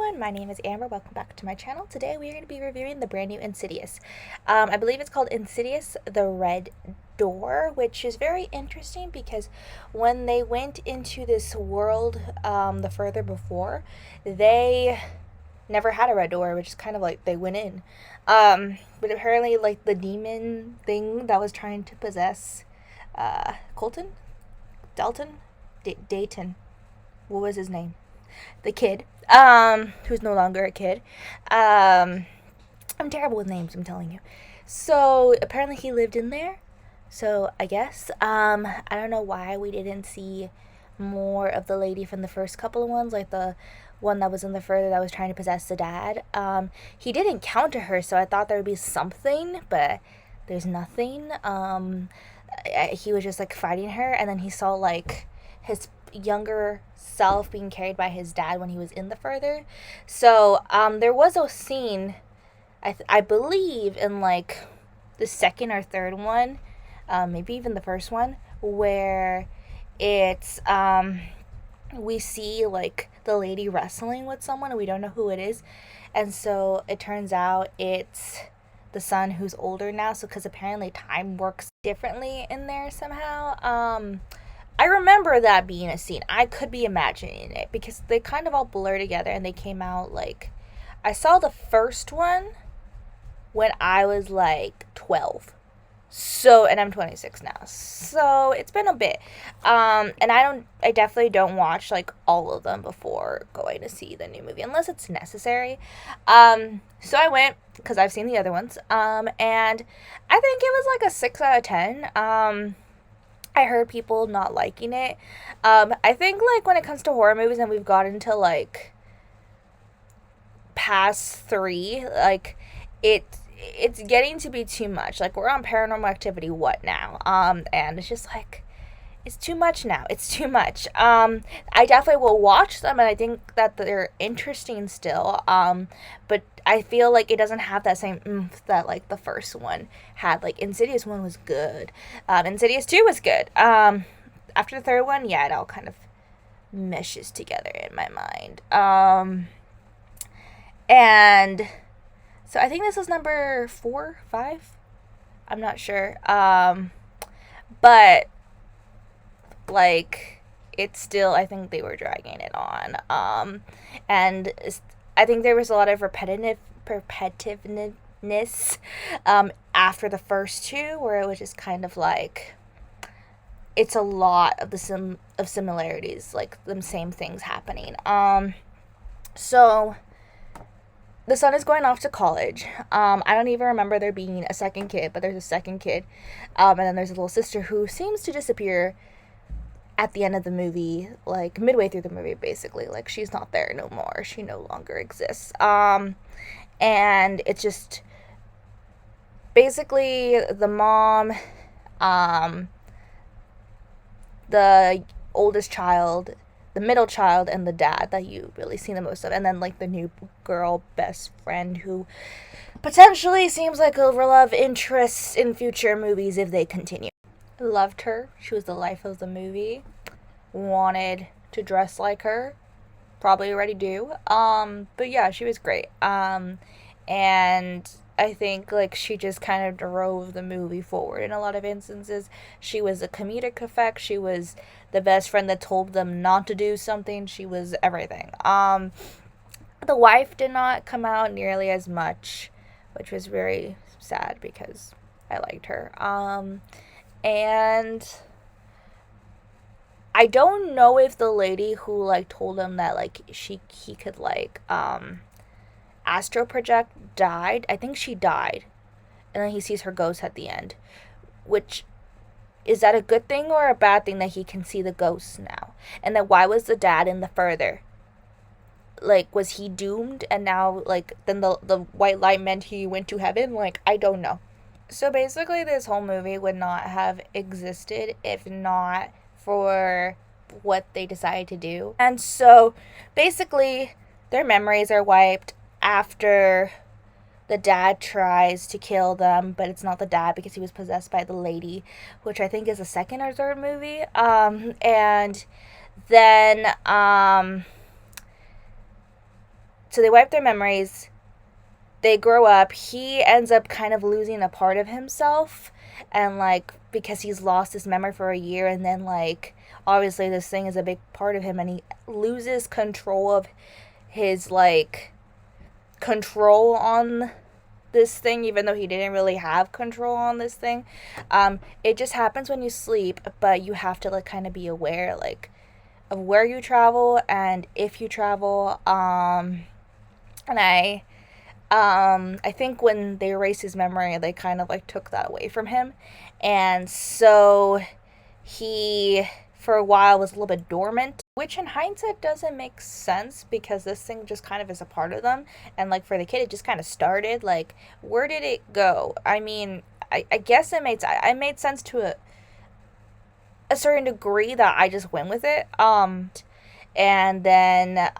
everyone, my name is Amber. Welcome back to my channel. Today we are going to be reviewing the brand new Insidious. I believe it's called Insidious The Red Door, which is very interesting because when they went into this world the further before, they never had a red door, which is kind of like they went in. But apparently like the demon thing that was trying to possess Colton? Dalton? Dayton. What was his name? The kid, who's no longer a kid. I'm terrible with names, I'm telling you. So apparently he lived in there. So I guess, I don't know why we didn't see more of the lady from the first couple of ones, like the one that was in the further that was trying to possess the dad. He did encounter her, so I thought there would be something, but there's nothing. He was just like fighting her, and then he saw like his younger self being carried by his dad when he was in the further. So there was a scene, I believe in like the second or third one, maybe even the first one, where it's we see like the lady wrestling with someone and we don't know who it is, and so it turns out it's the son who's older now. So because apparently time works differently in there somehow. I remember that being a scene. I could be imagining it because they kind of all blur together and they came out like, I saw the first one when I was like 12. So, and I'm 26 now. So, it's been a bit. And I definitely don't watch like all of them before going to see the new movie unless it's necessary. So I went because I've seen the other ones. And I think it was like a 6 out of 10. I heard people not liking it. I think like when it comes to horror movies and we've gotten to like past 3, like it's getting to be too much. Like we're on Paranormal Activity, what now? And it's just like it's too much now. It's too much. I definitely will watch them, and I think that they're interesting still. But I feel like it doesn't have that same oomph that like the first one had. Like Insidious 1 was good. Insidious 2 was good. After the third one, yeah, it all kind of meshes together in my mind. And so I think this is number 4, 5. I'm not sure. But like it's still, I think they were dragging it on. And I think there was a lot of repetitiveness after the first 2, where it was just kind of like it's a lot of the similarities, like the same things happening. So the son is going off to college. I don't even remember there being a second kid, but there's a second kid. And then there's a little sister who seems to disappear at the end of the movie, like midway through the movie, basically. Like she's not there no more. She no longer exists. And it's just basically the mom, the oldest child, the middle child, and the dad that you really see the most of, and then like the new girl best friend who potentially seems like a love interest in future movies if they continue. Loved her. She was the life of the movie. Wanted to dress like her. Probably already do. But yeah, she was great. And I think like she just kind of drove the movie forward in a lot of instances. She was a comedic effect. She was the best friend that told them not to do something. She was everything. The wife did not come out nearly as much, which was very sad because I liked her. And I don't know if the lady who like told him that like he could like astro project died. I think she died, and then he sees her ghost at the end. Which, is that a good thing or a bad thing that he can see the ghosts now? And then why was the dad in the further? Like, was he doomed and now like then the white light meant he went to heaven? Like, I don't know. So basically this whole movie would not have existed if not for what they decided to do. And so basically their memories are wiped after the dad tries to kill them, but it's not the dad because he was possessed by the lady, which I think is the second or third movie. And then So they wipe their memories. They grow up. He ends up kind of losing a part of himself, and like because he's lost his memory for a year, and then like obviously this thing is a big part of him, and he loses control of his like control on this thing, even though he didn't really have control on this thing. It just happens when you sleep, but you have to like kind of be aware like of where you travel and if you travel. And I think when they erased his memory, they kind of like took that away from him, and so he for a while was a little bit dormant, which in hindsight doesn't make sense because this thing just kind of is a part of them, and like for the kid, it just kind of started. Like, where did it go? I mean, I guess I made sense to a certain degree that I just went with it. And then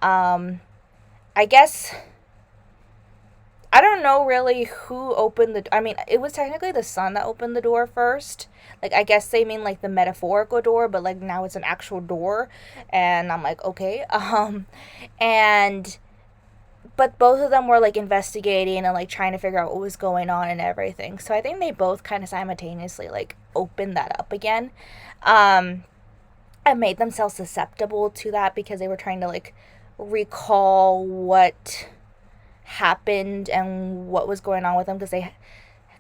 I guess I don't know really who opened the. I mean, it was technically the son that opened the door first. Like, I guess they mean like the metaphorical door, but like now it's an actual door, and I'm like, okay. And but both of them were like investigating and like trying to figure out what was going on and everything. So I think they both kind of simultaneously like opened that up again, and made themselves susceptible to that because they were trying to like recall what happened and what was going on with them, because they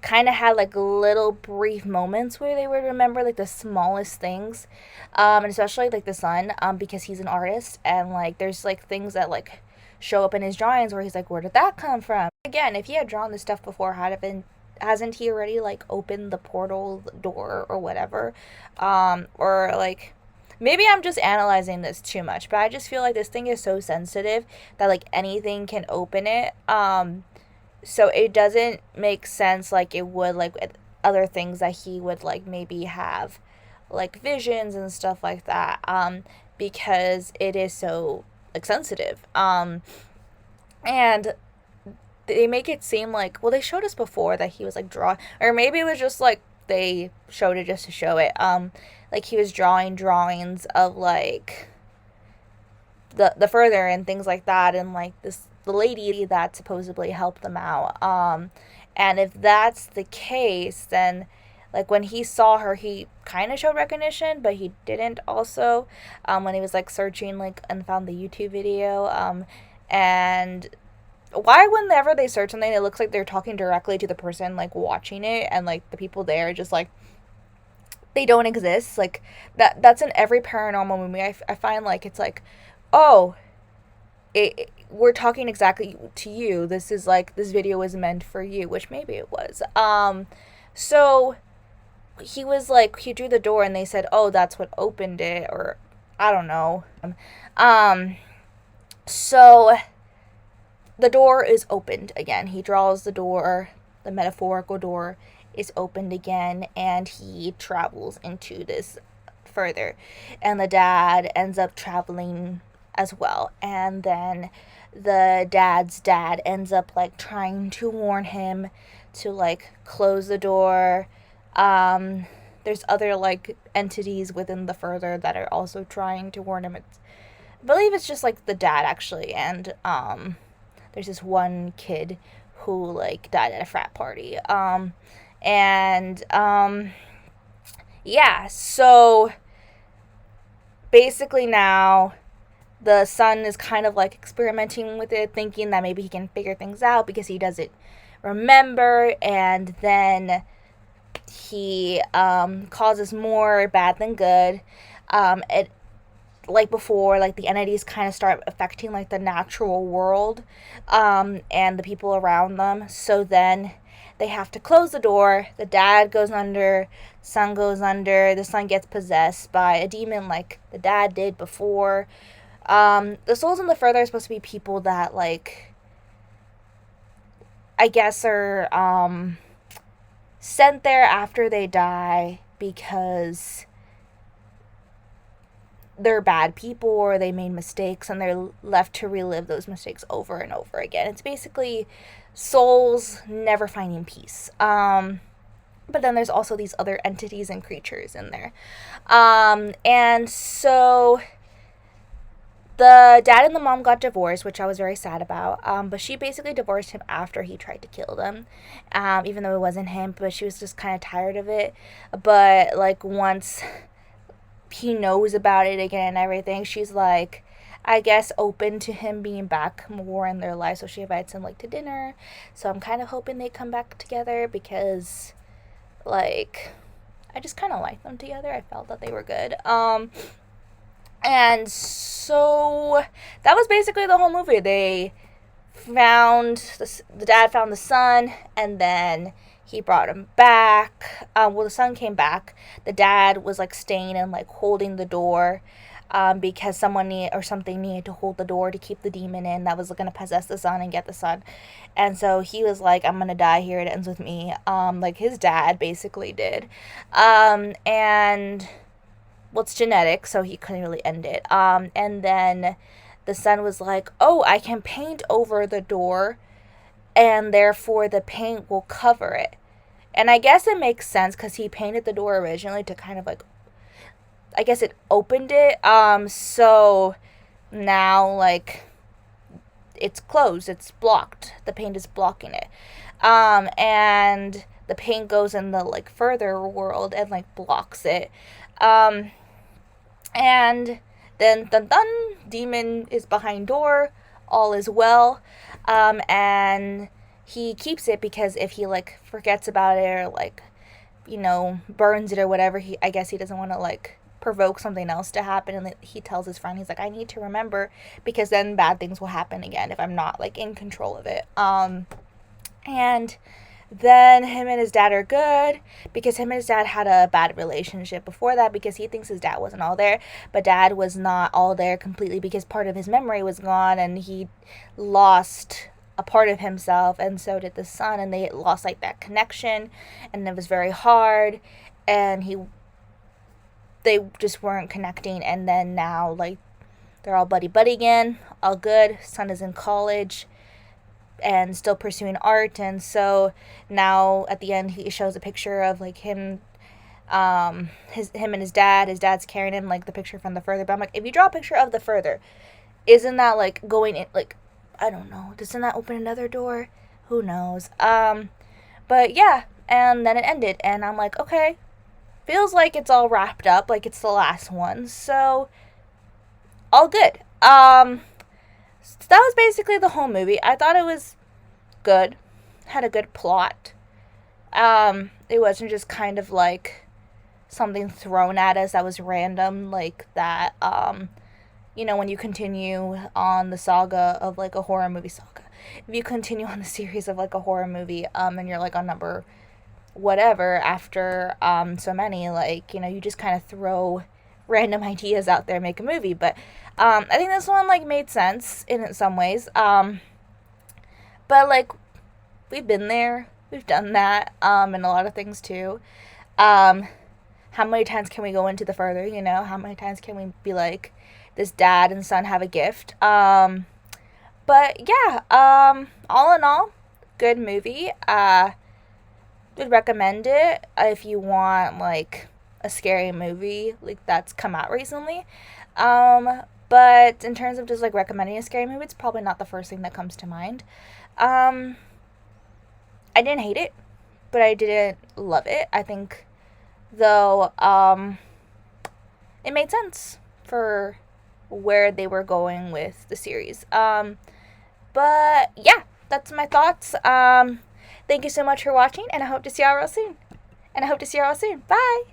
kind of had like little brief moments where they would remember like the smallest things, and especially like the son, because he's an artist, and like there's like things that like show up in his drawings where he's like, where did that come from? Again, if he had drawn this stuff before, had it been, hasn't he already like opened the portal door or whatever? Or like maybe I'm just analyzing this too much, but I just feel like this thing is so sensitive that like anything can open it. So it doesn't make sense like it would like with other things that he would like maybe have like visions and stuff like that, because it is so like sensitive. And they make it seem like, well, they showed us before that he was like drawing, or maybe it was just like they showed it just to show it, like he was drawing drawings of like the further and things like that, and like this the lady that supposedly helped them out. And if that's the case, then like when he saw her, he kind of showed recognition, but he didn't also, when he was like searching like and found the YouTube video. And why whenever they search something, it looks like they're talking directly to the person like watching it, and like the people there just like they don't exist. Like that's in every paranormal movie. I find like it's like, oh, we're talking exactly to you. This is like this video was meant for you, which maybe it was. So he was like he drew the door, and they said, oh, that's what opened it, or I don't know. So the door is opened again. He draws the door, the metaphorical door is opened again, and he travels into this further. And the dad ends up traveling as well. And then the dad's dad ends up like trying to warn him to like close the door. There's other like entities within the further that are also trying to warn him. I believe it's just like the dad actually, and there's this one kid who like died at a frat party. And yeah, so basically now the son is kind of like experimenting with it, thinking that maybe he can figure things out because he doesn't remember, and then he causes more bad than good. It like before, like the entities kind of start affecting like the natural world, and the people around them. So then they have to close the door. The dad goes under, son goes under, the son gets possessed by a demon like the dad did before. The souls in the further are supposed to be people that like I guess are sent there after they die because they're bad people or they made mistakes, and they're left to relive those mistakes over and over again. It's basically souls never finding peace. But then there's also these other entities and creatures in there. And so The dad and the mom got divorced, which I was very sad about. But she basically divorced him after he tried to kill them, even though it wasn't him. But she was just kind of tired of it. But like once he knows about it again and everything, she's like, I guess, open to him being back more in their life. So she invites him like to dinner. So I'm kind of hoping they come back together because, like, I just kind of like them together. I felt that they were good. And so that was basically the whole movie. They found the dad found the son, and then he brought him back. Well, the son came back. The dad was like staying and like holding the door, because someone or something needed to hold the door to keep the demon in that was gonna possess the son and get the son. And so he was like, "I'm gonna die here. It ends with me." Like his dad basically did, and well, it's genetic, so he couldn't really end it. And then the son was like, "Oh, I can paint over the door, and therefore the paint will cover it." And I guess it makes sense because he painted the door originally to kind of like, I guess it opened it. So now like it's closed, it's blocked. The paint is blocking it. And the paint goes in the like further world and like blocks it. And then dun dun, demon is behind door, all is well. And he keeps it because if he like forgets about it or like, burns it or whatever, I guess he doesn't want to like provoke something else to happen. And he tells his friend, he's like, I need to remember because then bad things will happen again if I'm not like in control of it. And then him and his dad are good because him and his dad had a bad relationship before that because he thinks his dad wasn't all there, but dad was not all there completely because part of his memory was gone and he lost a part of himself, and so did the son, and they lost like that connection, and it was very hard, and they just weren't connecting. And then now like they're all buddy buddy again, all good. Son is in college and still pursuing art, and so now at the end he shows a picture of like him and his dad. His dad's carrying him, like the picture from the further, but I'm like, if you draw a picture of the further, isn't that like going in, like, I don't know, doesn't that open another door? Who knows? But yeah, and then it ended and I'm like, okay, feels like it's all wrapped up, like it's the last one, so all good. So that was basically the whole movie. I thought it was good. Had a good plot. It wasn't just kind of like something thrown at us that was random, like that, when you continue on the saga of like a horror movie saga. If you continue on the series of like a horror movie, and you're like on number whatever after so many, like, you just kind of throw random ideas out there, make a movie. But I think this one like made sense in some ways. But like we've been there, we've done that, and a lot of things too. How many times can we go into the further? How many times can we be like, this dad and son have a gift? But yeah, all in all, good movie. Would recommend it if you want like a scary movie like that's come out recently. But in terms of just like recommending a scary movie, it's probably not the first thing that comes to mind. I didn't hate it, but I didn't love it. I think though it made sense for where they were going with the series. But yeah, that's my thoughts. Thank you so much for watching, and I hope to see y'all real soon. Bye!